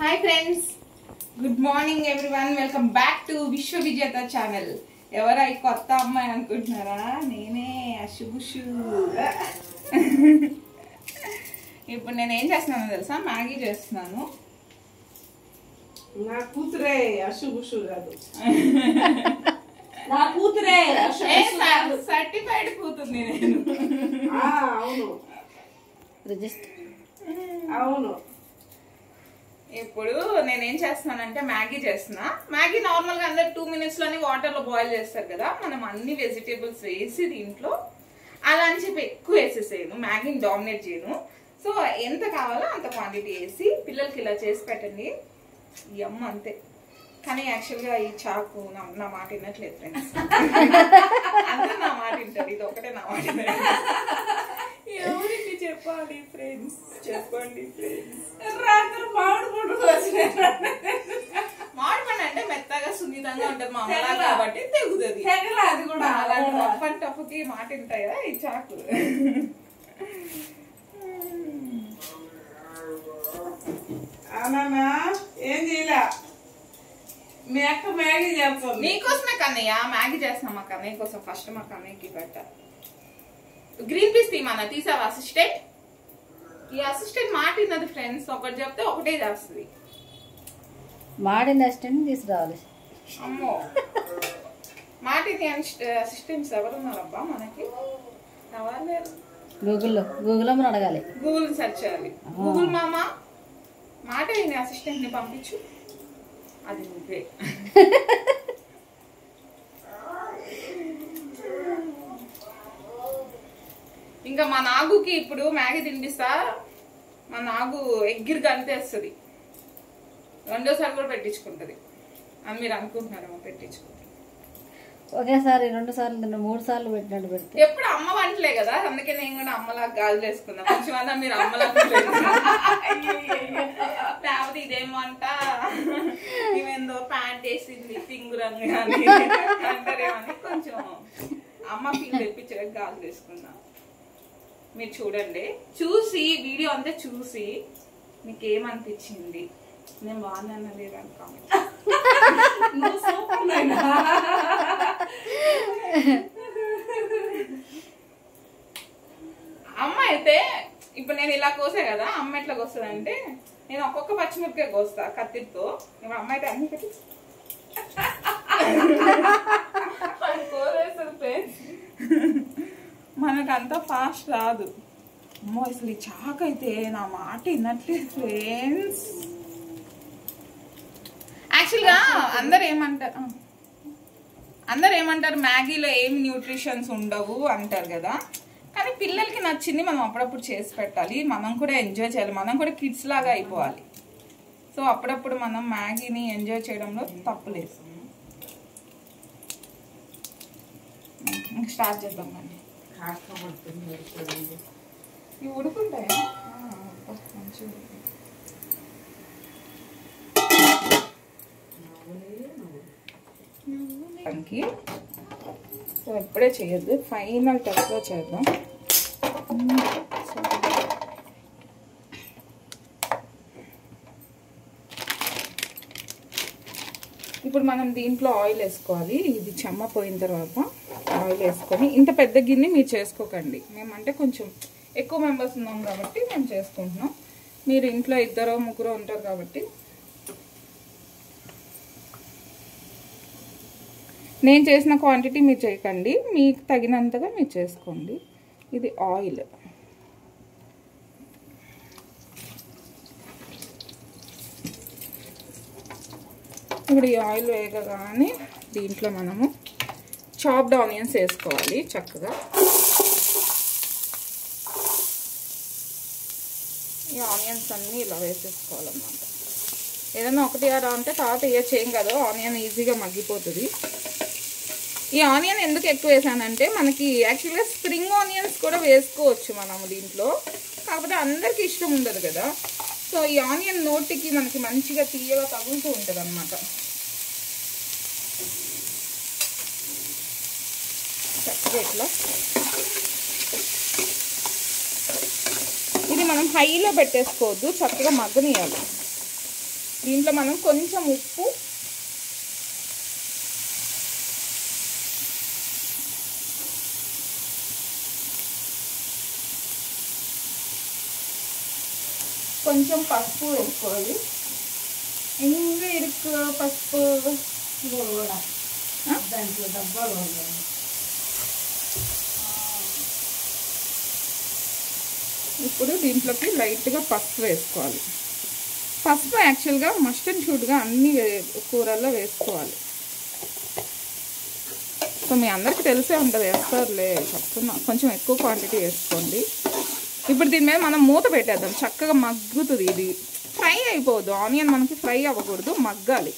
Hi friends, good morning everyone. Welcome back to విశ్వ విజేత channel. ఎవరా ఈ కొత్త అమ్మాయి అనుకుంటున్నారా? నేనే అశుభుషు. ఇప్పుడు నేను ఏం చేస్తున్నానో తెలుసా? మ్యాగీ చేస్తున్నాను. నా కూతురే అశుభుషు కాదు, నా కూతురే సర్టిఫైడ్ కూతుంది నేను. అవును అవును. ఇప్పుడు నేనేం చేస్తున్నానంటే మ్యాగీ చేస్తున్నా. మ్యాగీ నార్మల్ గా అందరు 2 minutes లోనే వాటర్ లో బాయిల్ చేస్తారు కదా. మనం అన్ని వెజిటేబుల్స్ వేసి దీంట్లో అలా అని చెప్పి ఎక్కువ వేసేసేయను, మ్యాగీని డామినేట్ చేయను. సో ఎంత కావాలో అంత క్వాంటిటీ వేసి పిల్లలకి ఇలా చేసి పెట్టండి. ఈ అమ్మ అంతే. కానీ యాక్చువల్ గా ఈ చాకు నా మాట వినట్లేదు ఫ్రెండ్స్. అందరూ నా మాట వింటారు, ఇది ఒకటే నా మాట. ఎవరికి చెప్పాలి ఫ్రెండ్స్? చెప్పండి ఫ్రెండ్స్. రాత్రి మామిడి పండు అంటే మెత్తగా సున్నితంగా ఉంటది మా అమ్మ కాబట్టి తెగుతుంది. అది కూడా అలాంటి రఫ్ అండ్ టఫ్ కి మాట వింటాయా ఈ చాకు? అవునా? ఏం చేయలే, మీ అక్క మ్యాగీ చేస్తాను. నీకోసమే కన్నయ్య మ్యాగీ చేస్తున్నా. మా కన్నయ్య కోసం ఫస్ట్ మా కన్నయ్యకి పెట్టా. గ్రీన్ పీస్ తీమన్నా తీసావా అసిస్టెంట్? ఈ అసిస్టెంట్ మాట విన్నది ఫ్రెండ్స్. ఒకటి చెప్తే ఒకటే చేస్తుంది. మాడిన అసిస్టెంట్ తీసుకురావాలి. అమ్మో, మాటిని అసిస్టెంట్స్ ఎవరున్నారబ్బా మనకి? ఎవరు లేరు. గూగుల్లో మనం అడగాలి, గూగుల్ సెర్చ్ చేయాలి. గూగుల్ మామా మాట విని అసిస్టెంట్ ని పంపించు. అది నువ్వే. ఇంకా మా నాగుకి ఇప్పుడు మ్యాగీ తినిపిస్తా. మా నాగు ఎగ్గిరి గంతేస్తుంది. రెండోసారి కూడా పెట్టించుకుంటది అని మీరు అనుకుంటున్నారేమో. పెట్టించుకుంటారు ఒకేసారి 2 సార్లు 3 సార్లు పెట్టినట్టు పెడితే. ఎప్పుడు అమ్మ వంటలే కదా, అందుకే నేను కూడా అమ్మలా గాజులు వేసుకున్నా. కొంచెం అన్నా మీరు అమ్మలా లేకపోతే ఇదేం వంట, ఇవేందో ప్యాంట్ వేసింది పింగు రంగు అని అంటారేమని కొంచెం అమ్మ పింగ్ తెప్పించే గాజులు వేసుకున్నా. మీరు చూడండి, చూసి వీడియో అంతా చూసి మీకు ఏమనిపించింది? నేను బాగున్నాను లేదని కామెంట్. అమ్మ అయితే ఇప్పుడు నేను ఇలా కోసా కదా, అమ్మ ఎట్లా కోస్తుంది అంటే నేను ఒక్కొక్క పచ్చిమిరపకాయ కోస్తా కత్తితో. ఇప్పుడు అమ్మ అయితే అన్ని పెట్టి కోసేస్తుంది. మనకంతా ఫాస్ట్ రాదు. అమ్మో అసలు ఈ చాకు అయితే నా మాట వినట్లేదు ఫ్రెండ్స్. యాక్చువల్గా అందరు ఏమంటారు మ్యాగీలో ఏం న్యూట్రిషన్స్ ఉండవు అంటారు కదా. కానీ పిల్లలకి నచ్చింది మనం అప్పుడప్పుడు చేసి పెట్టాలి. మనం కూడా ఎంజాయ్ చేయాలి. మనం కూడా కిడ్స్ లాగా అయిపోవాలి. సో అప్పుడప్పుడు మనం మ్యాగీని ఎంజాయ్ చేయడంలో తప్పులేదు. స్టార్ట్ చేద్దాం అండి. ఇవి ఉడుకుంటాయా? మంచిగా. సో ఎప్పుడే చేయొద్దు, ఫైనల్ టచ్ లో చేద్దాం. ఇప్పుడు మనం దీంట్లో ఆయిల్ వేసుకోవాలి. ఇది చెమ్మ పోయిన తర్వాత ఆయిల్ వేసుకొని, ఇంత పెద్ద గిన్నె మీరు చేసుకోకండి. మేమంటే కొంచెం ఎక్కువ మెంబర్స్ ఉన్నాం కాబట్టి మేము చేసుకుంటున్నాం. మీరు ఇంట్లో 2 3 ఉంటారు కాబట్టి నేను చేసిన క్వాంటిటీ మీరు చేయకండి, మీకు తగినంతగా మీరు చేసుకోండి. ఇది ఆయిల్. ఇప్పుడు ఈ ఆయిల్ వేయగానే దీంట్లో మనము చాప్డ్ ఆనియన్స్ వేసుకోవాలి. చక్కగా ఈ ఆనియన్స్ అన్నీ ఇలా వేసేసుకోవాలన్నమాట. ఏదైనా ఒకటి అలా ఉంటే తర్వాత చేయం కదా, ఆనియన్ ఈజీగా మగ్గిపోతుంది. ఈ ఆనియన్ ఎందుకు ఎక్కువ వేసానంటే మనకి యాక్చువల్గా స్ప్రింగ్ ఆనియన్స్ కూడా వేసుకోవచ్చు మనము దీంట్లో, కాకపోతే అందరికి ఇష్టం ఉండదు కదా. సో ఈ ఆనియన్ నోటికి మనకి మంచిగా తీయగా తగులుతూ ఉంటుంది అన్నమాట. చక్కగా ఇట్లా ఇది మనం హైలో పెట్టేసుకోవద్దు, చక్కగా మగ్గనియాలి. దీంట్లో మనం కొంచెం ఉప్పు, కొంచెం పసుపు వేసుకోవాలి. ఇంకా ఇరుకు పసుపు కూడా దాంట్లో డబ్బాలు ఉన్నాయి. ఇప్పుడు దీంట్లోకి లైట్గా పసుపు వేసుకోవాలి. పసుపు యాక్చువల్గా మస్ట్ అండ్ షుడ్గా అన్ని కూరల్లో వేసుకోవాలి. సో మీ అందరికీ తెలిసే ఉంటుంది, వేస్తారులే చెప్తున్నా. కొంచెం ఎక్కువ క్వాంటిటీ వేసుకోండి. ఇప్పుడు దీని మీద మనం మూత పెట్టేద్దాం. చక్కగా మగ్గుతుంది. ఇది ఫ్రై అయిపోదు, ఆనియన్ మనకి ఫ్రై అవ్వకూడదు, మగ్గాలి.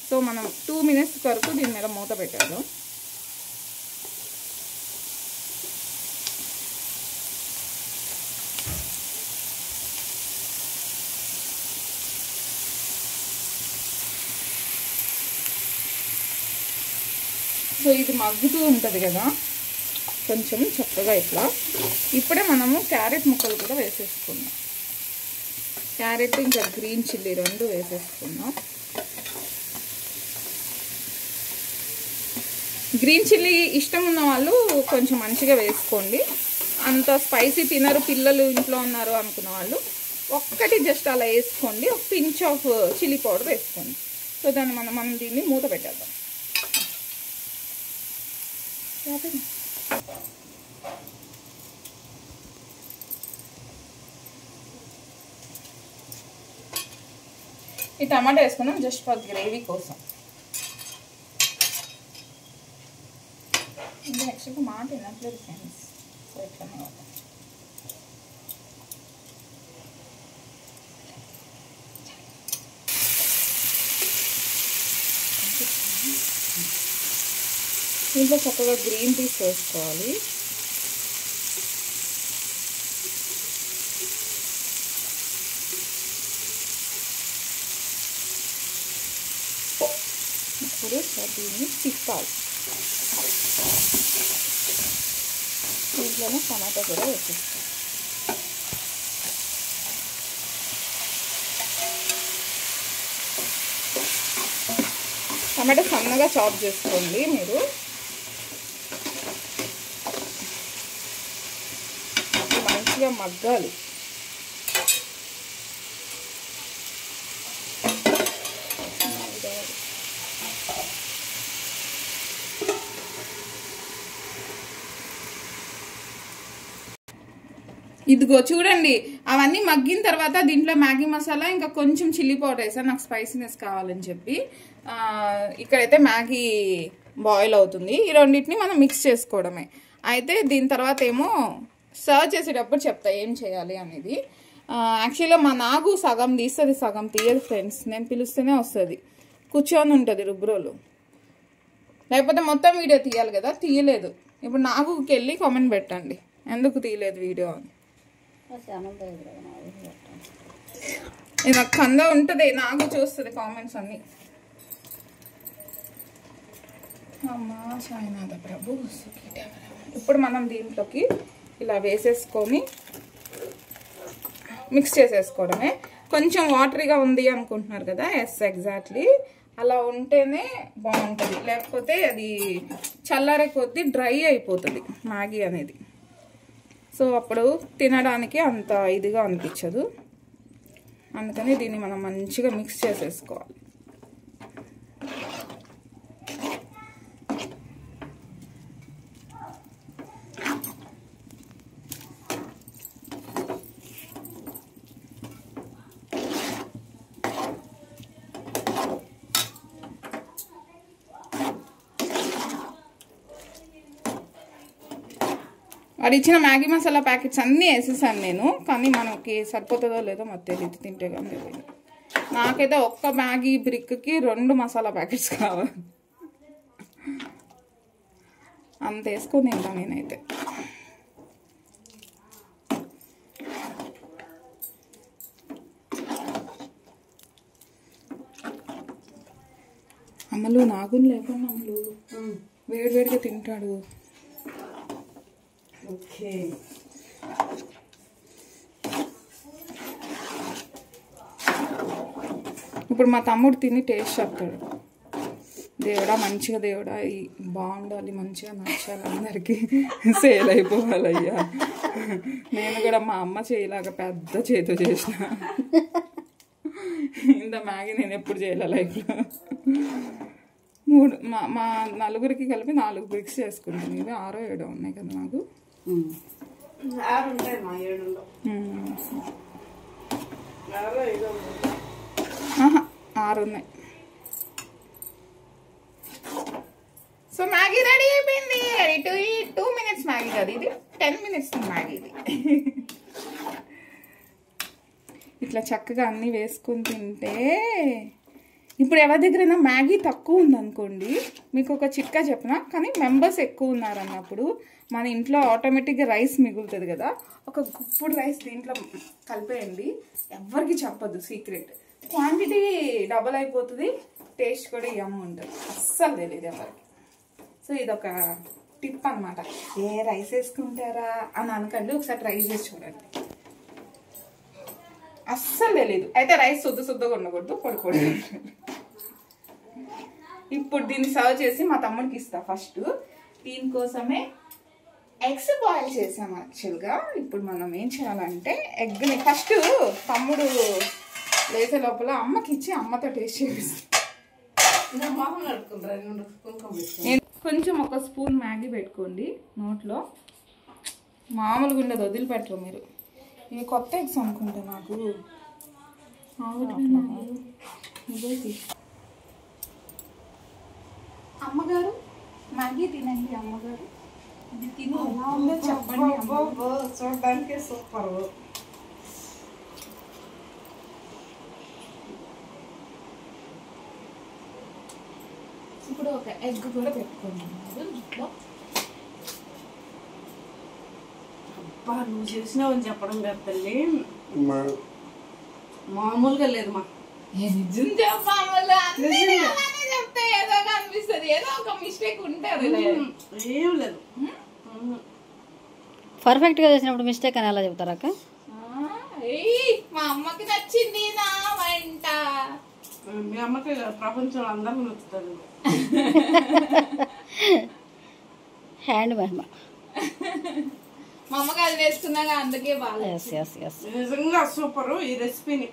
సో మనం 2 minutes వరకు దీని మీద మూత పెట్టేద్దాం. సో ఇది మగ్గుతూ ఉంటుంది కదా కొంచెం చక్కగా ఇట్లా. ఇప్పుడే మనము క్యారెట్ ముక్కలు కూడా వేసేసుకున్నాం. క్యారెట్ ఇంకా గ్రీన్ చిల్లీ 2 వేసేసుకున్నాం. గ్రీన్ చిల్లీ ఇష్టం ఉన్న వాళ్ళు కొంచెం మంచిగా వేసుకోండి. అంత స్పైసీ తినరు పిల్లలు ఇంట్లో ఉన్నారు అనుకున్న వాళ్ళు ఒక్కటి జస్ట్ అలా వేసుకోండి. ఒక పించ్ ఆఫ్ చిల్లీ పౌడర్ వేసుకోండి. సో దాన్ని మనం దీన్ని మూత పెట్టేద్దాం. ఈ టమాటా వేసుకున్నాం జస్ట్ ఫర్ గ్రేవీ కోసం. ఇంకా యాక్చువల్గా మాట వినట్లేదు ఫ్రెండ్స్. సో ఎట్లనే దీంట్లో చక్కగా గ్రీన్ పీస్ వేసుకోవాలి. ఇప్పుడు దీన్ని తిప్పాలి. దీంట్లోనే టమాటా కూడా వేసేస్తాం. టమాటా సన్నగా చాప్ చేసుకోండి మీరు. మంచిగా మగ్గాలి. ఇదిగో చూడండి, అవన్నీ మగ్గిన తర్వాత దీంట్లో మ్యాగీ మసాలా ఇంకా కొంచెం చిల్లీ పౌడర్ వేసాను నాకు స్పైసీనెస్ కావాలని చెప్పి. ఇక్కడైతే మ్యాగీ బాయిల్ అవుతుంది. ఈ రెండింటిని మనం మిక్స్ చేసుకోవడమే. అయితే దీని తర్వాత ఏమో సర్వ్ చేసేటప్పుడు చెప్తా ఏం చేయాలి అనేది. యాక్చువల్గా మా నాగు సగం తీస్తుంది, సగం తీయదు ఫ్రెండ్స్. నేను పిలుస్తూనే వస్తుంది, కూర్చొని ఉంటుంది రుబ్రోలు. లేకపోతే మొత్తం వీడియో తీయాలి కదా, తీయలేదు. ఇప్పుడు నాగుకి వెళ్ళి కామెంట్ పెట్టండి ఎందుకు తీయలేదు వీడియో అని. నాకు కంద ఉంటుంది, నాకు చూస్తుంది కామెంట్స్ అన్ని. అమ్మా సాయినాథ ప్రభు. ఇప్పుడు మనం దీంట్లోకి ఇలా వేసేసుకొని మిక్స్ చేసేసుకోవడమే. కొంచెం వాటరీగా ఉంది అనుకుంటున్నారు కదా, ఎస్ ఎగ్జాక్ట్లీ అలా ఉంటేనే బాగుంటుంది. లేకపోతే అది చల్లారే కొద్దీ డ్రై అయిపోతుంది మ్యాగీ అనేది. సో అప్పుడు తినడానికి అంత ఇదిగా అనిపించదు. అందుకని దీన్ని మనం మంచిగా మిక్స్ చేసేసుకోవాలి. వాడు ఇచ్చిన మ్యాగీ మసాలా ప్యాకెట్స్ అన్నీ వేసేసాను నేను. కానీ మనకి సరిపోతుందో లేదో మరి తెలియదు, తింటే కానీ తెలియదు. నాకైతే ఒక్క మ్యాగీ బ్రిక్కి 2 మసాలా ప్యాకెట్స్ కావాలి. అంత వేసుకొని తింటా నేనైతే. అమ్మలు నాగుని లేకుండా అమ్మలు వేడివేడిగా తింటాడు. ఓకే ఇప్పుడు మా తమ్ముడు తిని టేస్ట్ చెప్తాడు. దేవుడా మంచిగా, దేవుడా బాగుండాలి, మంచిగా నచ్చాలి, అందరికీ సేల్ అయిపోవాలయ్యా. నేను కూడా మా అమ్మ చేయలాగా పెద్ద చేతితో చేసిన ఇంత మ్యాగీ నేను ఎప్పుడు చేయలే లైఫ్లో. మా నలుగురికి కలిపి 4 బ్రిక్స్ చేసుకుంటాను. ఇవి 6 7 ఉన్నాయి కదా నాకు. 6 ఉంటాయి మా 7లో. 6 ఉన్నాయి. సో మ్యాగీ రెడీ అయిపోయింది. Ready to eat. 2 minutes Maggi కాదు ఇది, 10 minutes మ్యాగీ ఇది. ఇట్లా చక్కగా అన్నీ వేసుకుని తింటే. ఇప్పుడు ఎవరి దగ్గరైనా మ్యాగీ తక్కువ ఉందనుకోండి, మీకు ఒక చిట్కా చెప్పిన, కానీ మెంబర్స్ ఎక్కువ ఉన్నారన్నప్పుడు మన ఇంట్లో ఆటోమేటిక్గా రైస్ మిగులుతుంది కదా, ఒక గుప్పుడు రైస్ దీంట్లో కలిపేయండి. ఎవరికి చెప్పద్దు, సీక్రెట్. క్వాంటిటీ డబల్ అయిపోతుంది, టేస్ట్ కూడా యమ్ ఉంటుంది, అస్సలు తెలియదు ఎవరికి. సో ఇదొక టిప్ అనమాట. రైస్ వేసుకుంటారా అని అనకండి, ఒకసారి ట్రై చేసి చూడండి, అస్సలు తెలీదు. అయితే రైస్ శుద్ధగా ఉండకూడదు, పొడి. ఇప్పుడు దీన్ని సర్వ్ చేసి మా తమ్ముడికి ఇస్తా. ఫస్ట్ దీనికోసమే ఎగ్స్ బాయిల్ చేసాం యాక్చువల్గా. ఇప్పుడు మనం ఏం చేయాలంటే ఎగ్ని ఫస్ట్ తమ్ముడు లేసే లోపల అమ్మకి ఇచ్చి అమ్మతో టేస్ట్ చేపిస్తాం. కొంచెం ఒక స్పూన్ మ్యాగీ పెట్టుకోండి నోట్లో, మామూలుగా ఉండదు, వదిలిపెట్టరు మీరు. ఇవి కొత్త ఎగ్స్ అనుకుంటా నాకు. అమ్మగారు మ్యాగీ తినండి, అమ్మగారు ఇది తిని ఎలా ఉందో చెప్పండి. చూడడానికి సూపర్. ఇప్పుడు ఒక ఎగ్ కూడా పెట్టుకోండి. అబ్బా నువ్వు చేసినావు అని చెప్పడం కదా తల్లి, మామూలుగా లేదు మా. నిజం చెప్తే ఏదో అనిపిస్తుంది, ఏదో ఒక మిస్టేక్ ఉంటుంది. ఏం లేదు, పర్ఫెక్ట్ గా చేసినప్పుడు మిస్టేక్ అని ఎలా చెప్తారా అక్క? మా అమ్మకి నచ్చింది నా వంట. మీ అమ్మకి ప్రపంచంలో అందరూ నచ్చుతారు. హ్యాండ్ మహిమ. మా అమ్మకి అది వేసుకున్నాక అందుకే బాగా. నిజంగా సూపర్. ఈ రెసిపీని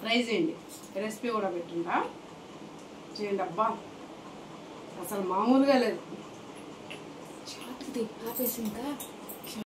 ట్రై చేయండి, రెసిపీ కూడా పెట్టిందా చేయండి. అబ్బా అసలు మామూలుగా లేదు. ఆపేసి ఇంకా